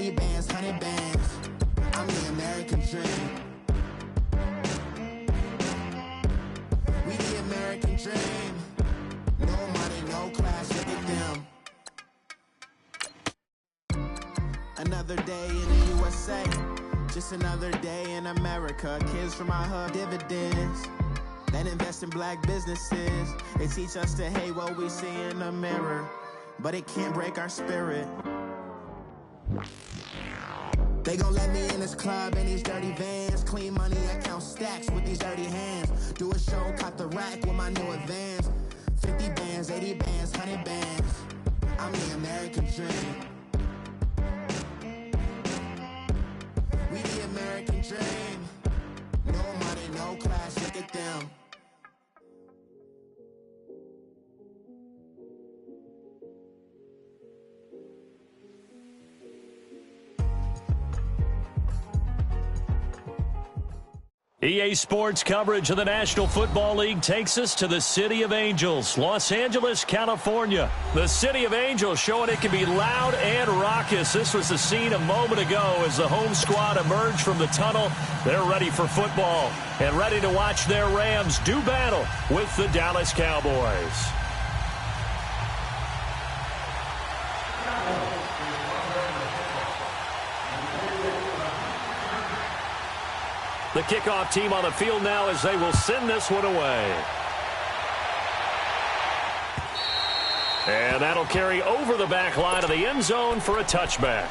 80 bands, 100 bands. I'm the American dream. We the American dream. No money, no class, look at them. Another day in the USA. Just another day in America. Kids from our hood, dividends. That invest in black businesses. They teach us to hate what we see in the mirror, but it can't break our spirit. They gon' let me in this club in these dirty vans. Clean money, I count stacks with these dirty hands. Do a show, cop the rack with my new advance. 50 bands, 80 bands, 100 bands. I'm the American dream. We the American dream. No money, no class, look at them. EA Sports coverage of the National Football League takes us to the City of Angels, Los Angeles, California. The City of Angels showing it can be loud and raucous. This was the scene a moment ago as the home squad emerged from the tunnel. They're ready for football and ready to watch their Rams do battle with the Dallas Cowboys. The kickoff team on the field now as they will send this one away. And that'll carry over the back line of the end zone for a touchback.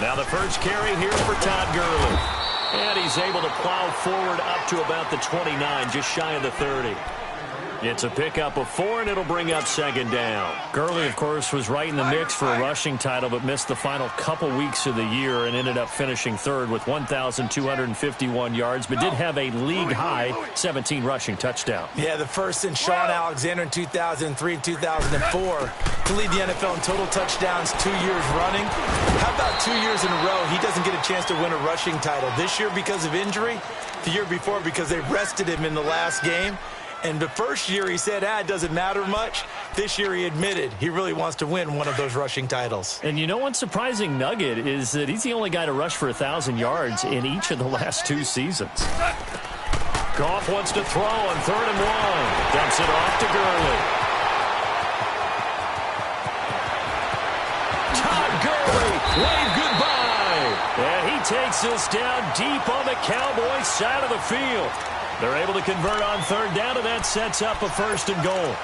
Now the first carry here for Todd Gurley. And he's able to plow forward up to about the 29, just shy of the 30. It's a pickup of 4, and it'll bring up second down. Gurley, of course, was right in the mix for a rushing title, but missed the final couple weeks of the year and ended up finishing third with 1,251 yards, but did have a league-high 17 rushing touchdowns. Yeah, the first since Sean Alexander in 2003 and 2004 to lead the NFL in total touchdowns 2 years running. How about 2 years in a row he doesn't get a chance to win a rushing title? This year because of injury, the year before because they rested him in the last game. And the first year he said, it doesn't matter much. This year he admitted he really wants to win one of those rushing titles. And you know one surprising nugget is that he's the only guy to rush for 1,000 yards in each of the last 2 seasons. Goff wants to throw on 3rd and 1. Dumps it off to Gurley. Todd Gurley, wave goodbye. And he takes this down deep on the Cowboys side of the field. They're able to convert on 3rd down, and that sets up a 1st and goal.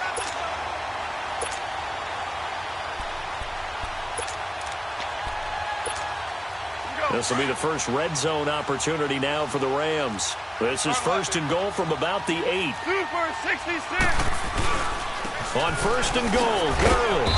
This will be the first red zone opportunity now for the Rams. This is 1st and goal from about the 8. Super 66. On 1st and goal, Gurley.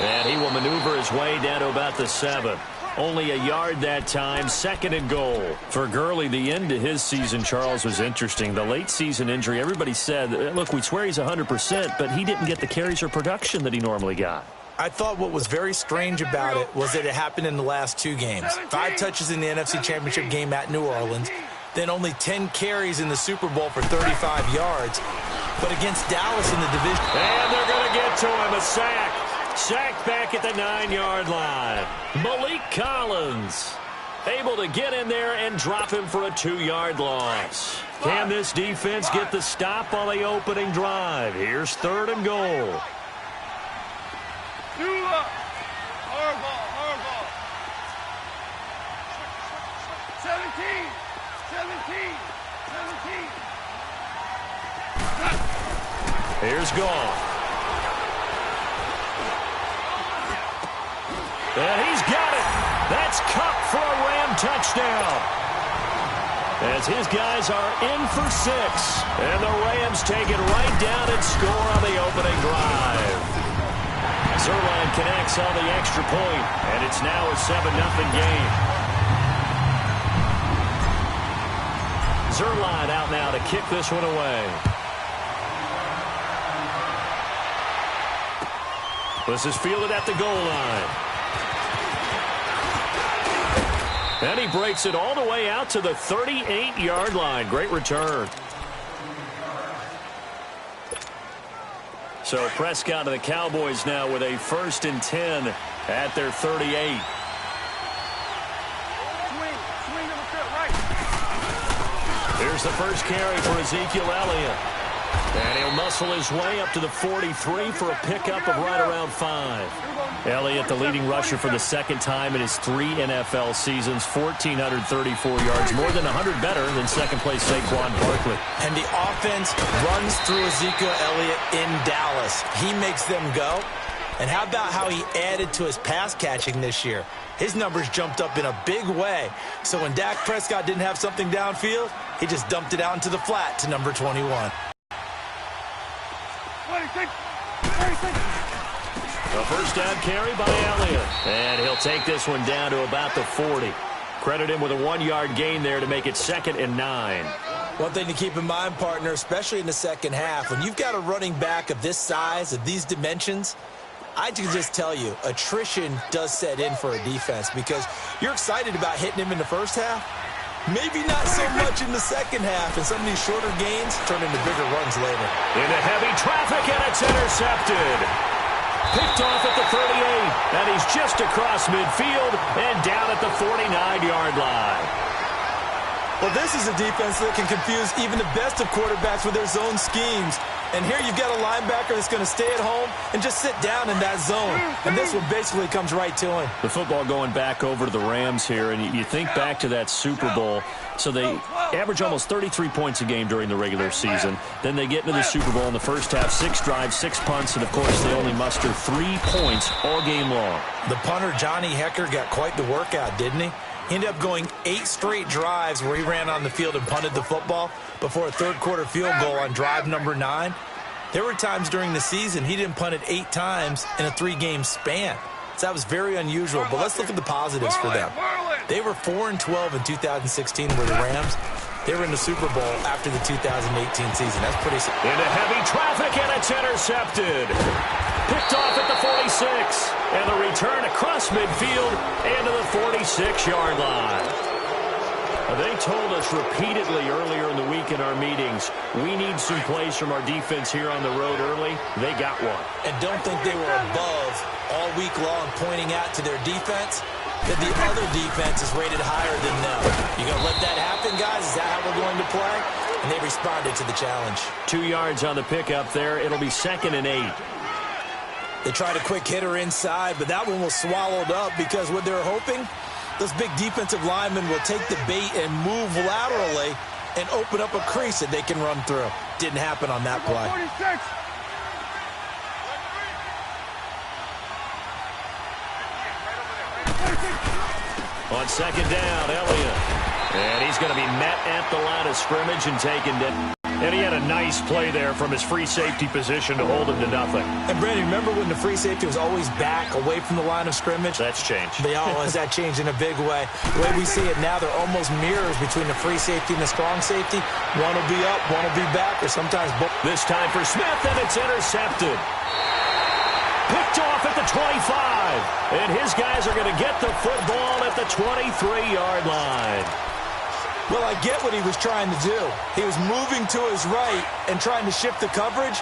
And he will maneuver his way down to about the 7. Only a yard that time, 2nd and goal. For Gurley, the end of his season, Charles, was interesting. The late season injury, everybody said, look, we swear he's 100%, but he didn't get the carries or production that he normally got. I thought what was very strange about it was that it happened in the last 2 games. 5 touches in the NFC Championship game at New Orleans, then only 10 carries in the Super Bowl for 35 yards. But against Dallas in the division. And they're going to get to him, a sack. Sacked back at the 9-yard line. Malik Collins able to get in there and drop him for a 2-yard loss. Can this defense get the stop on the opening drive? Here's 3rd and goal. Hardball. 17. Here's Goff. And he's got it. That's Cup for a Ram touchdown. As his guys are in for 6. And the Rams take it right down and score on the opening drive. Zerline connects on the extra point, and it's now a 7-0 game. Zerline out now to kick this one away. This is fielded at the goal line. And he breaks it all the way out to the 38-yard line. Great return. So Prescott and the Cowboys now with a 1st and 10 at their 38. Here's the first carry for Ezekiel Elliott. And he'll muscle his way up to the 43 for a pickup of right around 5. Elliott, the leading rusher for the 2nd time in his 3 NFL seasons, 1,434 yards, more than 100 better than 2nd-place Saquon Barkley. And the offense runs through Ezekiel Elliott in Dallas. He makes them go. And how about how he added to his pass catching this year? His numbers jumped up in a big way. So when Dak Prescott didn't have something downfield, he just dumped it out into the flat to number 21. A first down carry by Elliott. And he'll take this one down to about the 40. Credit him with a 1-yard gain there to make it 2nd and 9. One thing to keep in mind, partner, especially in the second half, when you've got a running back of this size, of these dimensions, I can just tell you, attrition does set in for a defense because you're excited about hitting him in the first half. Maybe not so much in the second half, and some of these shorter gains turn into bigger runs later. Into heavy traffic, and it's intercepted. Picked off at the 38, and he's just across midfield and down at the 49-yard line. Well, this is a defense that can confuse even the best of quarterbacks with their zone schemes. And here you've got a linebacker that's going to stay at home and just sit down in that zone. And this one basically comes right to him. The football going back over to the Rams here, and you think back to that Super Bowl. So they average almost 33 points a game during the regular season. Then they get into the Super Bowl in the first half, 6 drives, 6 punts, and, of course, they only muster 3 points all game long. The punter, Johnny Hekker, got quite the workout, didn't he? He ended up going 8 straight drives where he ran on the field and punted the football before a third-quarter field goal on drive number 9. There were times during the season he didn't punt it 8 times in a 3-game span. So that was very unusual, but let's look at the positives for them. They were 4-12 in 2016 with the Rams. They were in the Super Bowl after the 2018 season. That's pretty... Into heavy traffic, and it's intercepted. Picked off at the 46, and the return across midfield and to the 46-yard line. They told us repeatedly earlier in the week in our meetings, we need some plays from our defense here on the road early. They got one. And don't think they were above all week long pointing out to their defense that the other defense is rated higher than them. You going to let that happen, guys? Is that how we're going to play? And they responded to the challenge. 2 yards on the pickup there. It'll be 2nd and 8. They tried a quick hitter inside, but that one was swallowed up because what they're hoping, those big defensive linemen will take the bait and move laterally and open up a crease that they can run through. Didn't happen on that play. 46. On 2nd down, Elliott. And he's going to be met at the line of scrimmage and taken down. And he had a nice play there from his free safety position to hold him to nothing. And, Brandon, remember when the free safety was always back away from the line of scrimmage? That's changed. They always that changed in a big way. The way we see it now, they're almost mirrors between the free safety and the strong safety. One will be up, one will be back, or sometimes both. This time for Smith, and it's intercepted. Picked off at the 25. And his guys are going to get the football at the 23-yard line. Well, I get what he was trying to do. He was moving to his right and trying to shift the coverage,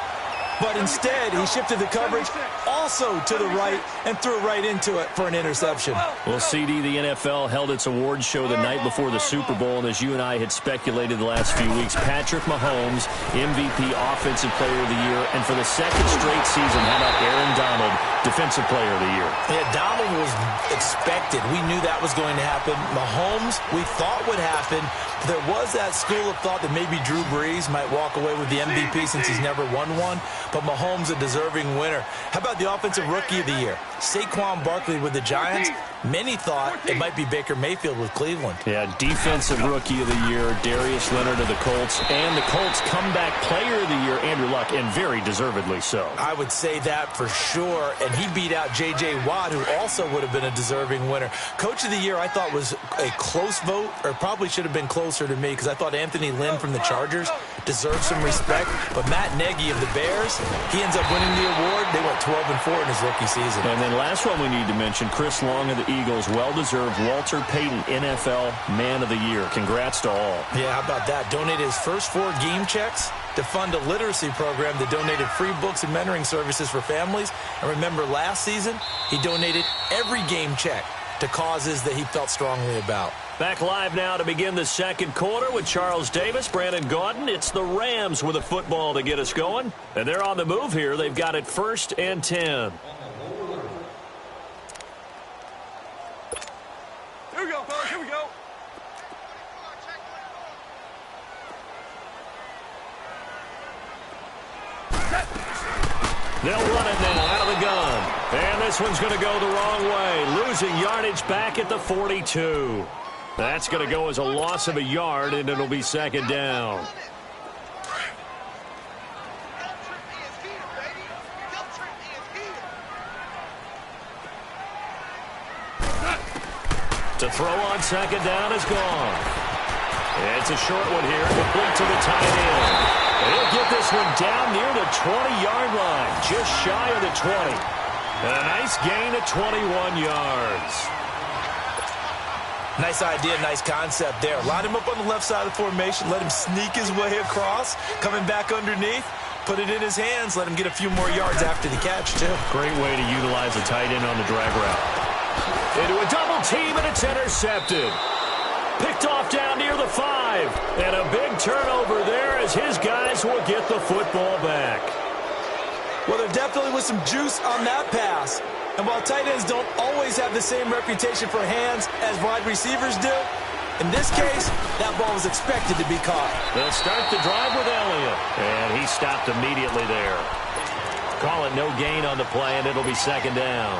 but instead he shifted the coverage also to the right and threw right into it for an interception. Well, CD, the NFL held its awards show the night before the Super Bowl, and as you and I had speculated the last few weeks, Patrick Mahomes, MVP Offensive Player of the Year, and for the 2nd straight season, how about Aaron Donald, Defensive Player of the Year? Yeah, Donald was expected. We knew that was going to happen. Mahomes, we thought would happen. There was that school of thought that maybe Drew Brees might walk away with the MVP since he's never won one, but Mahomes a deserving winner. How about the Offensive Rookie of the Year? Saquon Barkley with the Giants, many thought it might be Baker Mayfield with Cleveland. Yeah, defensive rookie of the year, Darius Leonard of the Colts, and the Colts comeback player of the year, Andrew Luck, and very deservedly so. I would say that for sure, and he beat out J.J. Watt, who also would have been a deserving winner. Coach of the year, I thought, was a close vote, or probably should have been closer to me, because I thought Anthony Lynn from the Chargers deserved some respect, but Matt Nagy of the Bears, he ends up winning the award. They went 12-4 in his rookie season. And then last one we need to mention, Chris Long of the Eagles, well-deserved Walter Payton NFL Man of the Year. Congrats to all. Yeah, how about that? Donated his first 4 game checks to fund a literacy program that donated free books and mentoring services for families. And remember, last season, he donated every game check to causes that he felt strongly about. Back live now to begin the second quarter with Charles Davis, Brandon Gaudin. It's the Rams with a football to get us going. And they're on the move here. They've got it 1st and 10. Here we go, fellas. Here we go. They'll run it now out of the gun. And this one's going to go the wrong way. Losing yardage back at the 42. That's going to go as a loss of a yard, and it'll be 2nd down. To throw on 2nd down is gone. It's a short one here, complete to the tight end. He'll get this one down near the 20-yard line, just shy of the 20. And a nice gain of 21 yards. Nice idea, nice concept there. Line him up on the left side of the formation, let him sneak his way across, coming back underneath, put it in his hands, let him get a few more yards after the catch, too. Great way to utilize a tight end on the drag route. Into a double team, and it's intercepted. Picked off down near the 5. And a big turnover there as his guys will get the football back. Well, there definitely was some juice on that pass. And while tight ends don't always have the same reputation for hands as wide receivers do, in this case, that ball was expected to be caught. They'll start the drive with Elliott. And he stopped immediately there. Call it no gain on the play, and it'll be 2nd down.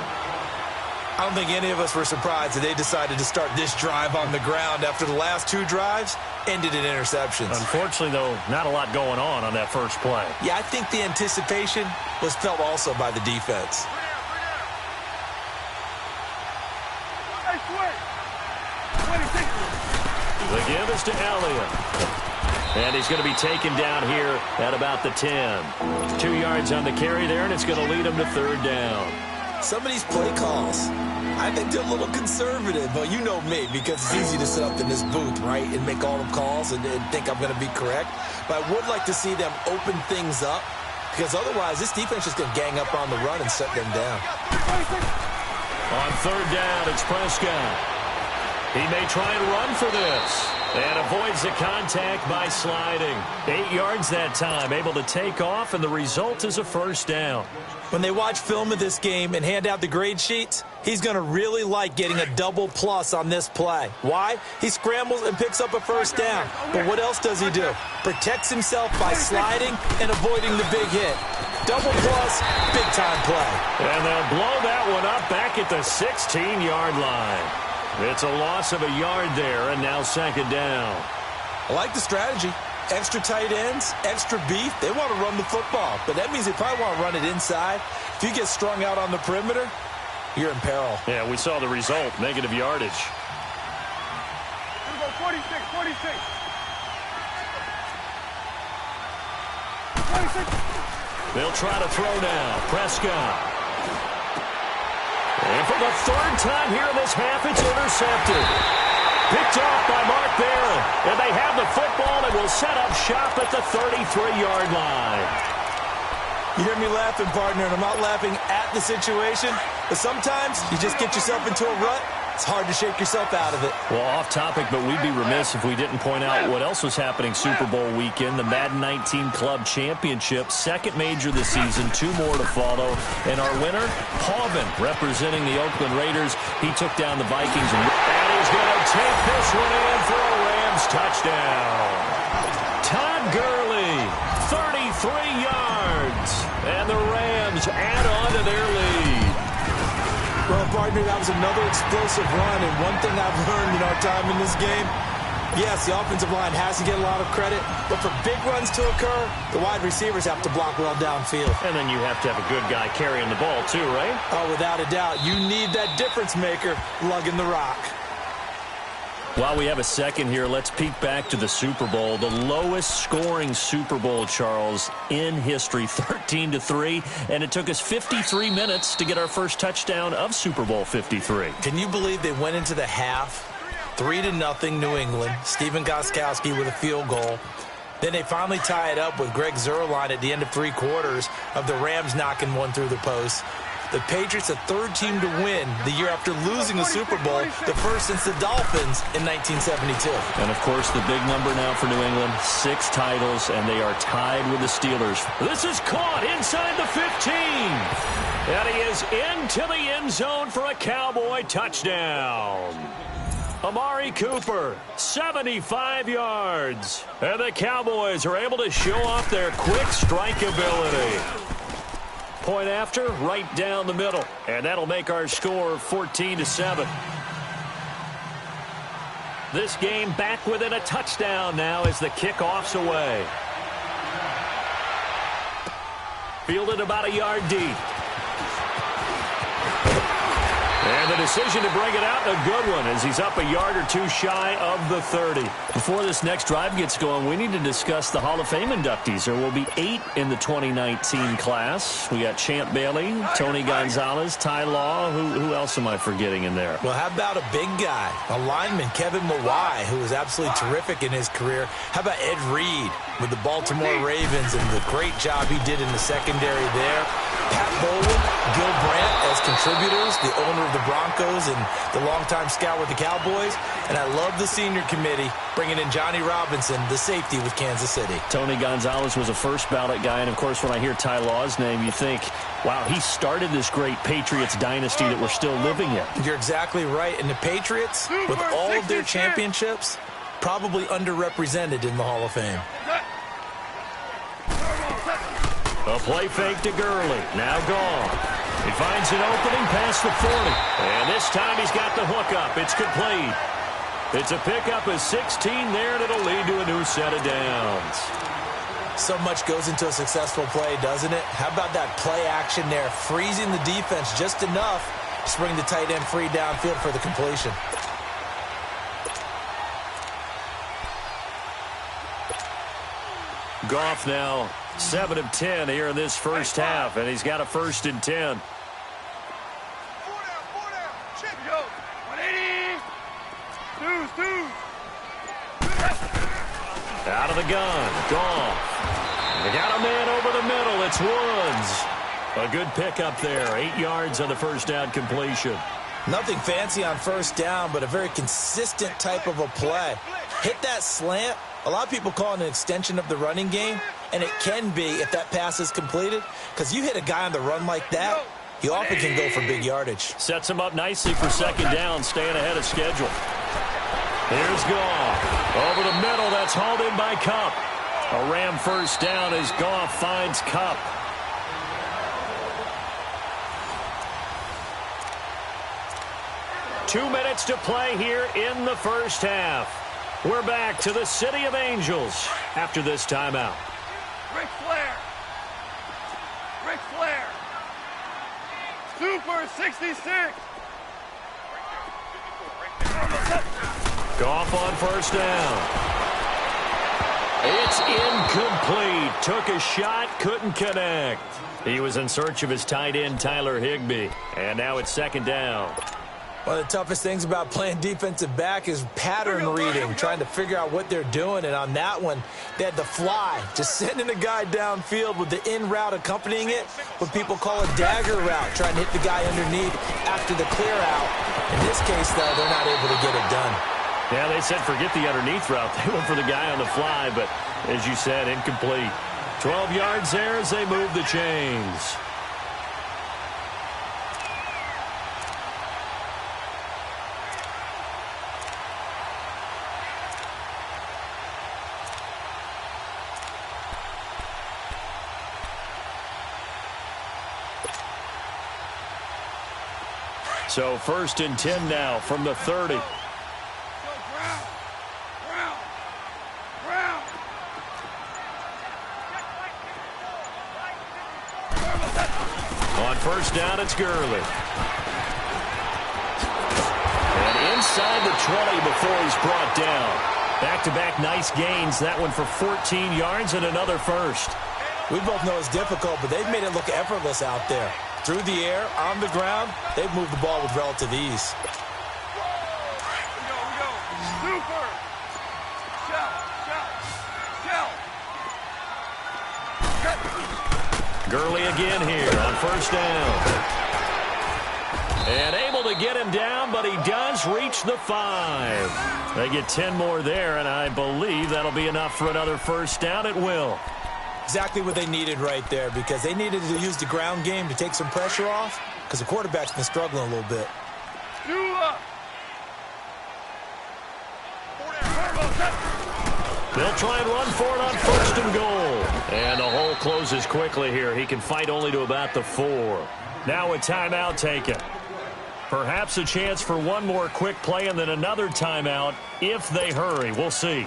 I don't think any of us were surprised that they decided to start this drive on the ground after the last 2 drives ended in interceptions. Unfortunately, though, not a lot going on that first play. Yeah, I think the anticipation was felt also by the defense. Hey, swing. 26. The give is to Elliott. And he's going to be taken down here at about the 10. 2 yards on the carry there, and it's going to lead him to 3rd down. Some of these play calls, I think they're a little conservative. But you know me, because it's easy to sit up in this booth, right, and make all the calls and think I'm going to be correct. But I would like to see them open things up, because otherwise this defense is going to gang up on the run and shut them down. On 3rd down, it's Prescott. He may try and run for this. And avoids the contact by sliding. 8 yards that time, able to take off, and the result is a 1st down. When they watch film of this game and hand out the grade sheets, he's going to really like getting a double plus on this play. Why? He scrambles and picks up a 1st down. But what else does he do? Protects himself by sliding and avoiding the big hit. Double plus, big-time play. And they'll blow that one up back at the 16-yard line. It's a loss of a yard there, and now 2nd down. I like the strategy. Extra tight ends, extra beef. They want to run the football, but that means they probably want to run it inside. If you get strung out on the perimeter, you're in peril. Yeah, we saw the result, negative yardage. Here we go, 46, 46. 26. They'll try to throw now. Prescott. And for the 3rd time here in this half, it's intercepted. Picked off by Mark Barron. And they have the football and will set up shop at the 33-yard line. You hear me laughing, partner, and I'm not laughing at the situation. But sometimes you just get yourself into a rut. It's hard to shake yourself out of it. Well, off topic, but we'd be remiss if we didn't point out what else was happening Super Bowl weekend. The Madden 19 Club Championship, 2nd major this season, 2 more to follow. And our winner, Hovin, representing the Oakland Raiders. He took down the Vikings. And he's going to take this one in for a Rams touchdown. Todd Gurley, 33 yards. And the Rams add on to their lead. partner, that was another explosive run. And one thing I've learned in our time in this game, yes, the offensive line has to get a lot of credit, but for big runs to occur, the wide receivers have to block well downfield. And then you have to have a good guy carrying the ball too, right? Oh, without a doubt. You need that difference maker lugging the rock. While we have a second here, let's peek back to the Super Bowl. The lowest scoring Super Bowl, Charles, in history, 13-3. And it took us 53 minutes to get our first touchdown of Super Bowl 53. Can you believe they went into the half 3-0 New England? Stephen Gostkowski with a field goal. Then they finally tie it up with Greg Zuerlein at the end of 3 quarters of the Rams knocking one through the post. The Patriots, a third team to win the year after losing a Super Bowl, the first since the Dolphins in 1972. And, of course, the big number now for New England, 6 titles, and they are tied with the Steelers. This is caught inside the 15. And he is into the end zone for a Cowboy touchdown. Amari Cooper, 75 yards. And the Cowboys are able to show off their quick strike ability. Point after, right down the middle. And that'll make our score 14-7. This game back within a touchdown now as the kickoff's away. Fielded about a yard deep. And the decision to bring it out, a good one, as he's up a yard or 2 shy of the 30. Before this next drive gets going, we need to discuss the Hall of Fame inductees. There will be 8 in the 2019 class. We got Champ Bailey, Tony Gonzalez, Ty Law. Who else am I forgetting in there? Well, how about a big guy, a lineman, Kevin Mawai, who was absolutely terrific in his career. How about Ed Reed with the Baltimore Ravens and the great job he did in the secondary there. Pat Bowlen, Gil Brandt as contributors, the owner of the Broncos and the longtime scout with the Cowboys. And I love the senior committee bringing in Johnny Robinson, the safety with Kansas City. Tony Gonzalez was a first ballot guy. And, of course, when I hear Ty Law's name, you think, wow, he started this great Patriots dynasty that we're still living in. You're exactly right. And the Patriots, with all of their championships, probably underrepresented in the Hall of Fame. A play fake to Gurley. Now gone. He finds an opening past the 40. And this time he's got the hook up. It's complete. It's a pickup of 16 there, and it'll lead to a new set of downs. So much goes into a successful play, doesn't it? How about that play action there? Freezing the defense just enough to bring the tight end free downfield for the completion. Goff now 7 of 10 here in this first half, and he's got a 1st and 10. Out of the gun, Goff. They got a man over the middle. It's Woods. A good pickup there. 8 yards on the first down completion. Nothing fancy on first down, but a very consistent type of a play. Hit that slant. A lot of people call it an extension of the running game, and it can be if that pass is completed, because you hit a guy on the run like that, he often can go for big yardage. Sets him up nicely for second down, staying ahead of schedule. Here's Goff. Over the middle, that's hauled in by Kupp. A Ram first down as Goff finds Kupp. Two minutes to play here in the first half. We're back to the City of Angels after this timeout. Ric Flair. Ric Flair. Super 66. Goff on first down. It's incomplete. Took a shot, couldn't connect. He was in search of his tight end, Tyler Higbee. And now it's second down. One of the toughest things about playing defensive back is pattern reading, trying to figure out what they're doing. And on that one, they had the fly, just sending a guy downfield with the in route accompanying it, what people call a dagger route, trying to hit the guy underneath after the clear out. In this case, though, they're not able to get it done. Yeah, they said forget the underneath route. They went for the guy on the fly, but as you said, incomplete. 12 yards there as they move the chains. So 1st and 10 now from the 30. On 1st down, it's Gurley. And inside the 20 before he's brought down. Back-to-back nice gains. That one for 14 yards and another first. We both know it's difficult, but they've made it look effortless out there. Through the air, on the ground, they've moved the ball with relative ease. We go. Super. Shell. Gurley again here on 1st down. And able to get him down, but he does reach the 5. They get 10 more there, and I believe that'll be enough for another 1st down. It will. Exactly what they needed right there, because they needed to use the ground game to take some pressure off, because the quarterback's been struggling a little bit. They'll try and run for it on 1st and goal. And the hole closes quickly here. He can fight only to about the 4. Now a timeout taken. Perhaps a chance for one more quick play and then another timeout if they hurry. We'll see.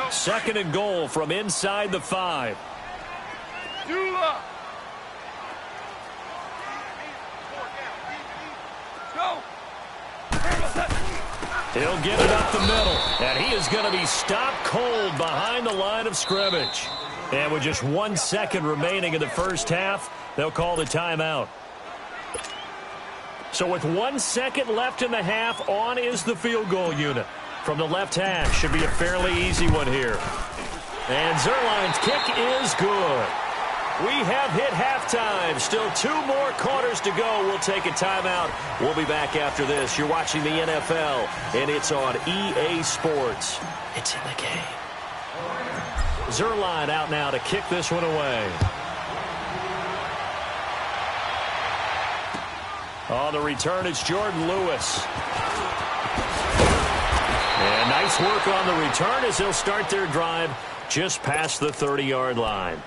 Second and goal from inside the 5. He'll get it up the middle, and he is going to be stopped cold behind the line of scrimmage. And with just 1 second remaining in the 1st half, they'll call the timeout. So with 1 second left in the half, on is the field goal unit. From the left hash, should be a fairly easy one here. And Zerline's kick is good. We have hit halftime. Still 2 more quarters to go. We'll take a timeout. We'll be back after this. You're watching the NFL, and it's on EA Sports. It's in the game. Zerline out now to kick this one away. On the return, it's Jordan Lewis. And nice work on the return as they'll start their drive just past the 30-yard line.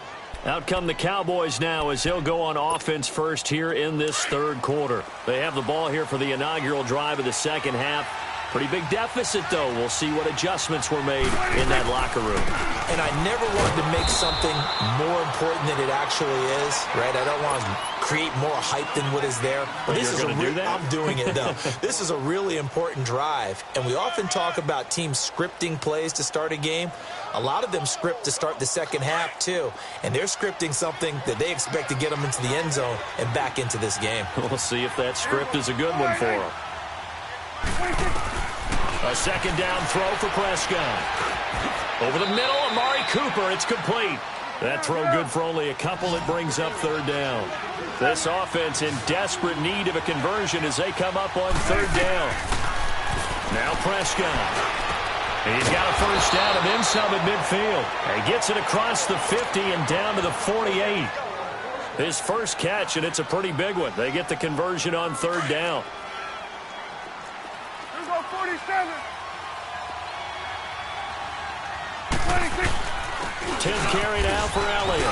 Out come the Cowboys now as they'll go on offense first here in this 3rd quarter. They have the ball here for the inaugural drive of the 2nd half. Pretty big deficit, though. We'll see what adjustments were made in that locker room. And I never wanted to make something more important than it actually is, right? I don't want to create more hype than what is there. But this is I'm doing it, though. This is a really important drive. And we often talk about teams scripting plays to start a game. A lot of them script to start the 2nd half, too. And they're scripting something that they expect to get them into the end zone and back into this game. We'll see if that script is a good one for them. A 2nd down throw for Prescott. Over the middle, Amari Cooper. It's complete. That throw good for only a couple. It brings up 3rd down. This offense in desperate need of a conversion as they come up on 3rd down. Now Prescott. He's got a 1st down and then some at midfield. He gets it across the 50 and down to the 48. His first catch, and it's a pretty big one. They get the conversion on 3rd down. 47. 26. 10th carry now for Elliott.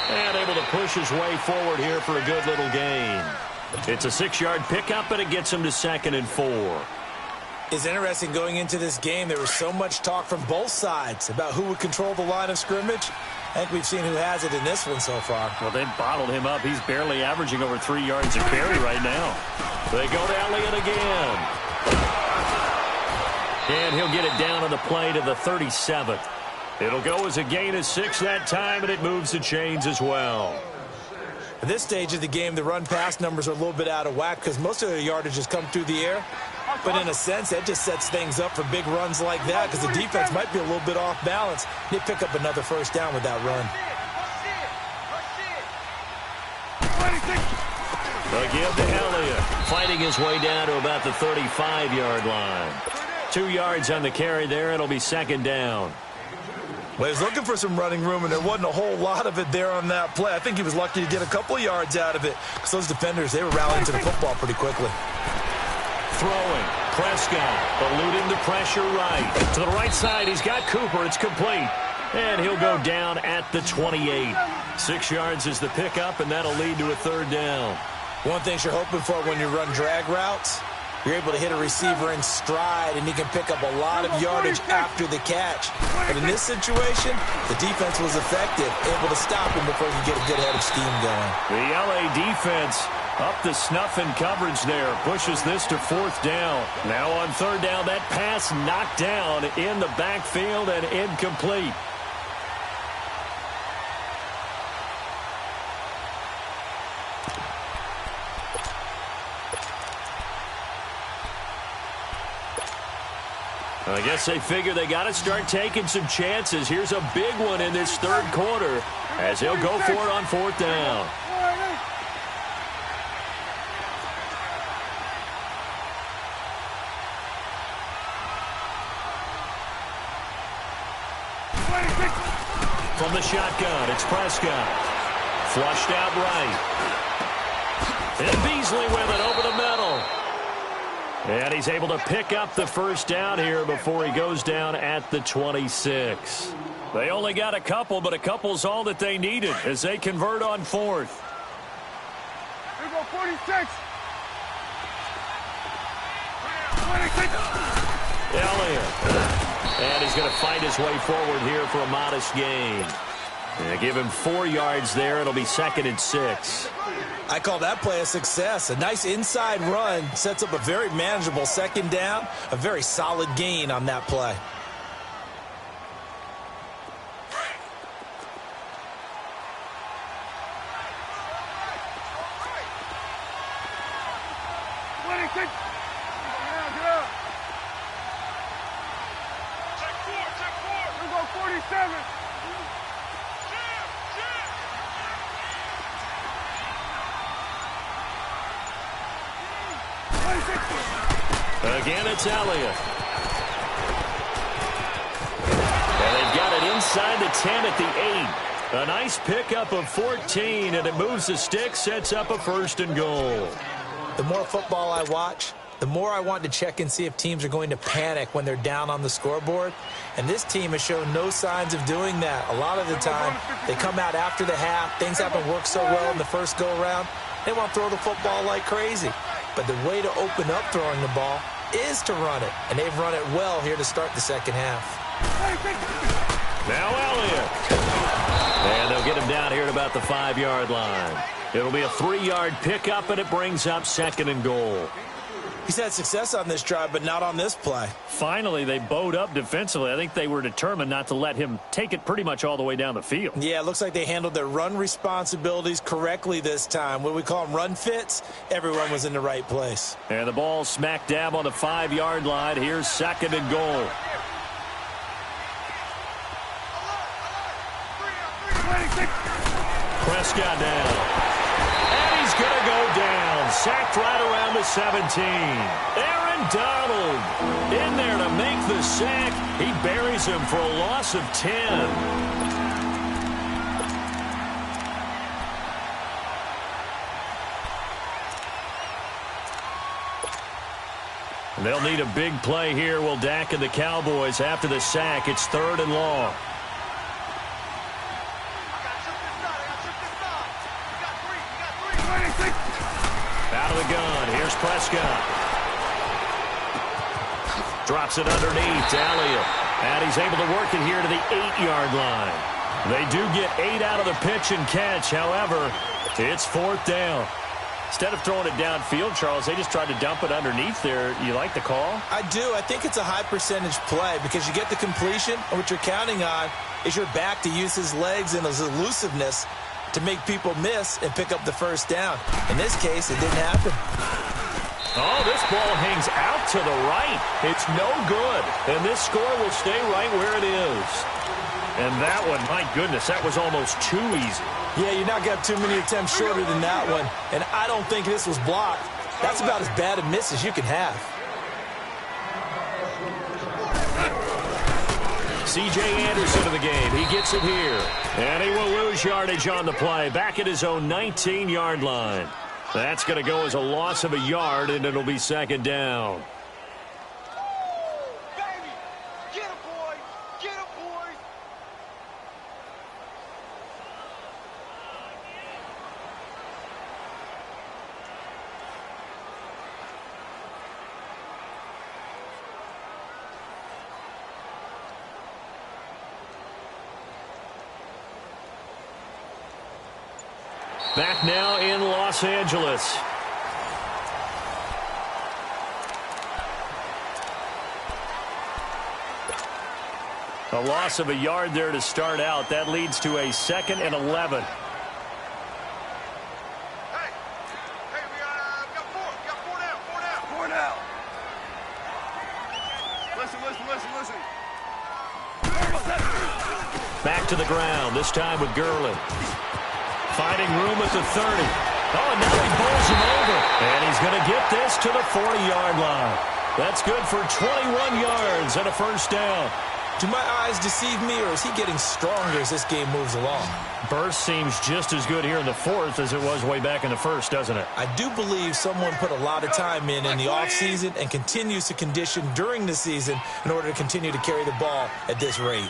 And able to push his way forward here for a good little gain. It's a 6-yard pickup, and it gets him to 2nd and 4. It's interesting going into this game. There was so much talk from both sides about who would control the line of scrimmage. I think we've seen who has it in this one so far. Well, they've bottled him up. He's barely averaging over 3 yards a carry right now. They go to Elliott again. And he'll get it down on the play to the 37th. It'll go as a gain of 6 that time, and it moves the chains as well. At this stage of the game, the run-pass numbers are a little bit out of whack because most of their yardage has come through the air. But in a sense, that just sets things up for big runs like that because the defense might be a little bit off balance. They pick up another 1st down with that run. Again to Elliott, fighting his way down to about the 35-yard line. 2 yards on the carry there. It'll be 2nd down. Well, he was looking for some running room, and there wasn't a whole lot of it there on that play. I think he was lucky to get a couple of yards out of it because those defenders, they were rallying to the football pretty quickly. Throwing. Prescott eluding the pressure right. To the right side, he's got Cooper. It's complete. And he'll go down at the 28. 6 yards is the pickup, and that'll lead to a 3rd down. One thing you're hoping for when you run drag routes, you're able to hit a receiver in stride, and he can pick up a lot of yardage after the catch. But in this situation, the defense was effective, able to stop him before he could get a good head of steam going. The L.A. defense up to snuff in coverage there. Pushes this to 4th down. Now on 3rd down, that pass knocked down in the backfield and incomplete. I guess they figure they got to start taking some chances. Here's a big one in this 3rd quarter as he'll go for it on 4th down. From the shotgun, it's Prescott. Flushed out right. And Beasley with it over the middle. And he's able to pick up the 1st down here before he goes down at the 26. They only got a couple, but a couple's all that they needed as they convert on 4th. Here we go, 46. 26. Elliott. And he's going to fight his way forward here for a modest gain. And give him 4 yards there. It'll be 2nd and 6. I call that play a success. A nice inside run sets up a very manageable 2nd down. A very solid gain on that play. Check 4. Here we go, 47. Again, it's Elliott. And they've got it inside the 10 at the 8. A nice pickup of 14, and it moves the stick, sets up a 1st and goal. The more football I watch, the more I want to check and see if teams are going to panic when they're down on the scoreboard. And this team has shown no signs of doing that. A lot of the time, they come out after the half. Things haven't worked so well in the first go-around. They want to throw the football like crazy. But the way to open up throwing the ball is to run it. And they've run it well here to start the 2nd half. Now Elliott. And they'll get him down here at about the 5-yard line. It'll be a 3-yard pickup, and it brings up 2nd and goal. He's had success on this drive, but not on this play. Finally, they bowed up defensively. I think they were determined not to let him take it pretty much all the way down the field. Yeah, it looks like they handled their run responsibilities correctly this time. What we call them run fits, everyone was in the right place. And the ball smack dab on the 5-yard line. Here's 2nd and goal. Prescott down. And he's going to go down. Sacked right around the 17. Aaron Donald in there to make the sack. He buries him for a loss of 10. They'll need a big play here. Will Dak and the Cowboys after the sack. It's 3rd and long. Out of the gun. Here's Prescott. Drops it underneath to Elliott. And he's able to work it here to the 8-yard line. They do get 8 out of the pitch and catch. However, it's 4th down. Instead of throwing it downfield, Charles, they just tried to dump it underneath there. You like the call? I do. I think it's a high percentage play because you get the completion, and what you're counting on is your back to use his legs and his elusiveness to make people miss and pick up the 1st down. In this case, it didn't happen. Oh, this ball hangs out to the right. It's no good. And this score will stay right where it is. And that one, my goodness, that was almost too easy. Yeah, you're not going to have too many attempts shorter than that one. And I don't think this was blocked. That's about as bad a miss as you can have. C.J. Anderson in the game. He gets it here. And he will lose yardage on the play. Back at his own 19-yard line. That's going to go as a loss of a yard, and it'll be 2nd down. Back now in Los Angeles. A loss of a yard there to start out. That leads to a 2nd and 11. Hey, we got four. We got four down. Four down. Listen. Back to the ground, this time with Gurley. Finding room at the 30. Oh, and now he bowls him over. And he's going to get this to the 40-yard line. That's good for 21 yards and a first down. Do my eyes deceive me, or is he getting stronger as this game moves along? Burst seems just as good here in the 4th as it was way back in the 1st, doesn't it? I do believe someone put a lot of time in the offseason and continues to condition during the season in order to continue to carry the ball at this rate.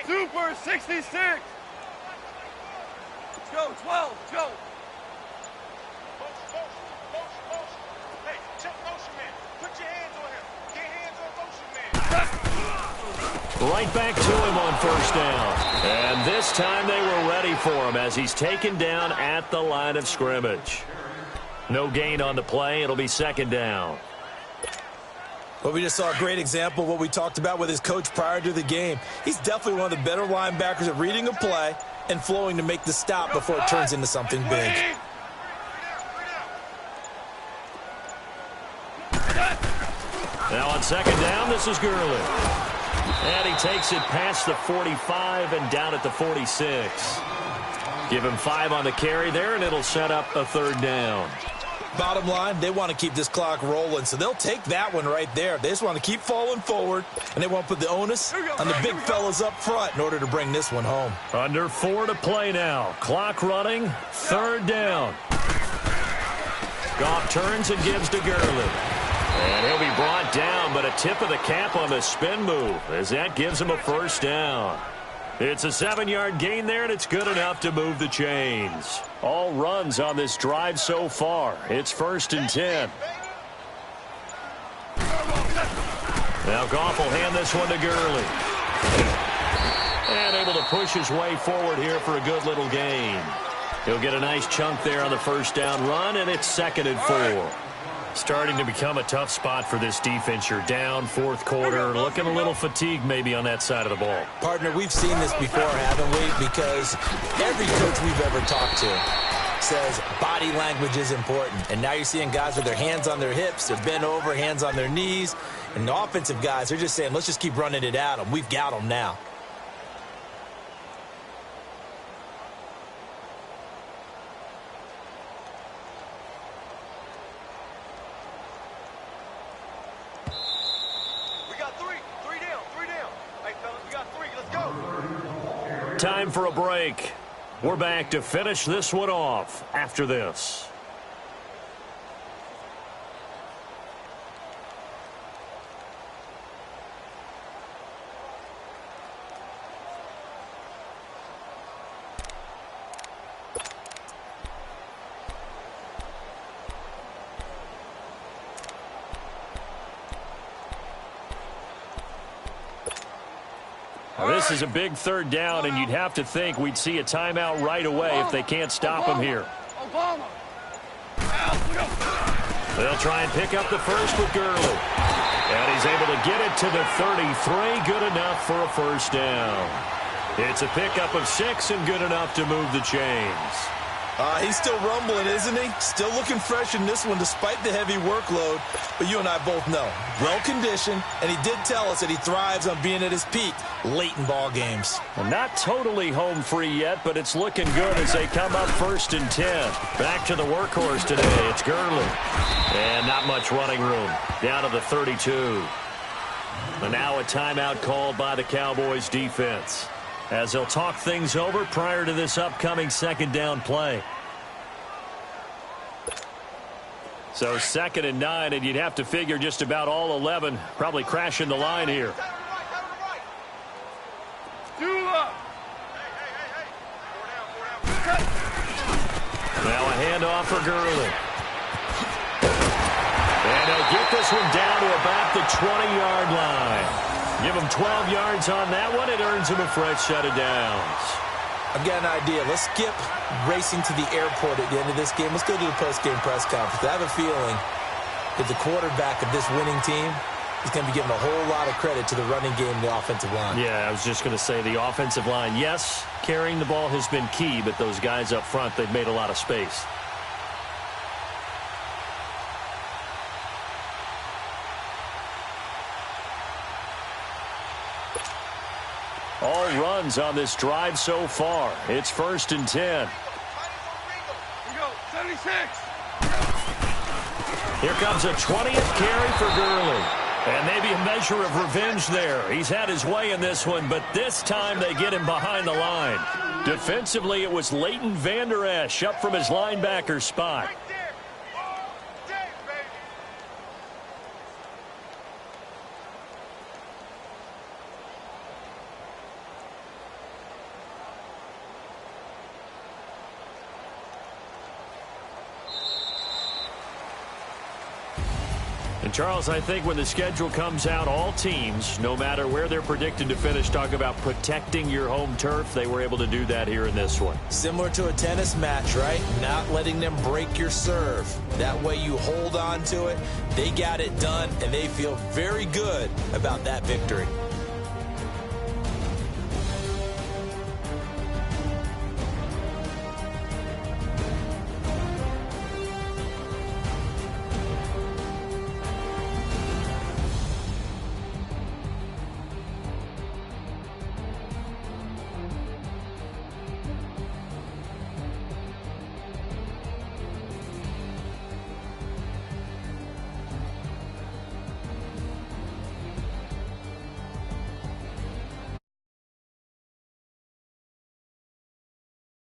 Super 66. Go, 12, go. Motion. Hey, check motion man. Put your hands on him. Get hands on motion man. Right back to him on first down. And this time they were ready for him as he's taken down at the line of scrimmage. No gain on the play. It'll be 2nd down. Well, we just saw a great example of what we talked about with his coach prior to the game. He's definitely one of the better linebackers at reading a play and flowing to make the stop before it turns into something big. Now on 2nd down, this is Gurley. And he takes it past the 45 and down at the 46. Give him 5 on the carry there, and it'll set up a 3rd down. Bottom line, they want to keep this clock rolling, so they'll take that one right there. They just want to keep falling forward, and they want to put the onus on the big fellas up front in order to bring this one home. Under 4 to play now. Clock running, 3rd down. Goff turns and gives to Gurley. And he'll be brought down, but a tip of the cap on the spin move as that gives him a first down. It's a 7-yard gain there, and it's good enough to move the chains. All runs on this drive so far. It's 1st and 10. Now Goff will hand this one to Gurley. And able to push his way forward here for a good little gain. He'll get a nice chunk there on the first down run, and it's 2nd and 4. Starting to become a tough spot for this defense. You're down 4th quarter, looking a little fatigued maybe on that side of the ball. Partner, we've seen this before, haven't we? Because every coach we've ever talked to says body language is important. And now you're seeing guys with their hands on their hips, they're bent over, hands on their knees. And the offensive guys, they're just saying, let's just keep running it at them. We've got them now. Time for a break. We're back to finish this one off after this. This is a big 3rd down, and you'd have to think we'd see a timeout right away if they can't stop him here. They'll try and pick up the first with Gurley. And he's able to get it to the 33. Good enough for a first down. It's a pickup of 6 and good enough to move the chains. He's still rumbling, isn't he? Still looking fresh in this one despite the heavy workload. But you and I both know, well-conditioned, and he did tell us that he thrives on being at his peak late in ball games. Well, not totally home free yet, but it's looking good as they come up 1st and 10. Back to the workhorse today. It's Gurley. And not much running room. Down to the 32. And now a timeout called by the Cowboys defense, as they'll talk things over prior to this upcoming 2nd down play. So 2nd and 9, and you'd have to figure just about all 11 probably crashing the line here. Now a handoff for Gurley. And he'll get this this one down to about the 20-yard line. Give him 12 yards on that one. It earns him a fresh set of downs. I've got an idea. Let's skip racing to the airport at the end of this game. Let's go to the post-game press conference. I have a feeling that the quarterback of this winning team is going to be given a whole lot of credit to the running game and the offensive line. Yeah, I was just going to say the offensive line. Yes, carrying the ball has been key, but those guys up front, they've made a lot of space. All runs on this drive so far. It's 1st and 10. Here we go, 76. Here comes a 20th carry for Gurley. And maybe a measure of revenge there. He's had his way in this one, but this time they get him behind the line. Defensively, it was Leighton Vander Esch up from his linebacker spot. Right there. All day, baby. And, Charles, I think when the schedule comes out, all teams, no matter where they're predicted to finish, talk about protecting your home turf. They were able to do that here in this one. Similar to a tennis match, right? Not letting them break your serve. That way you hold on to it. They got it done, and they feel very good about that victory.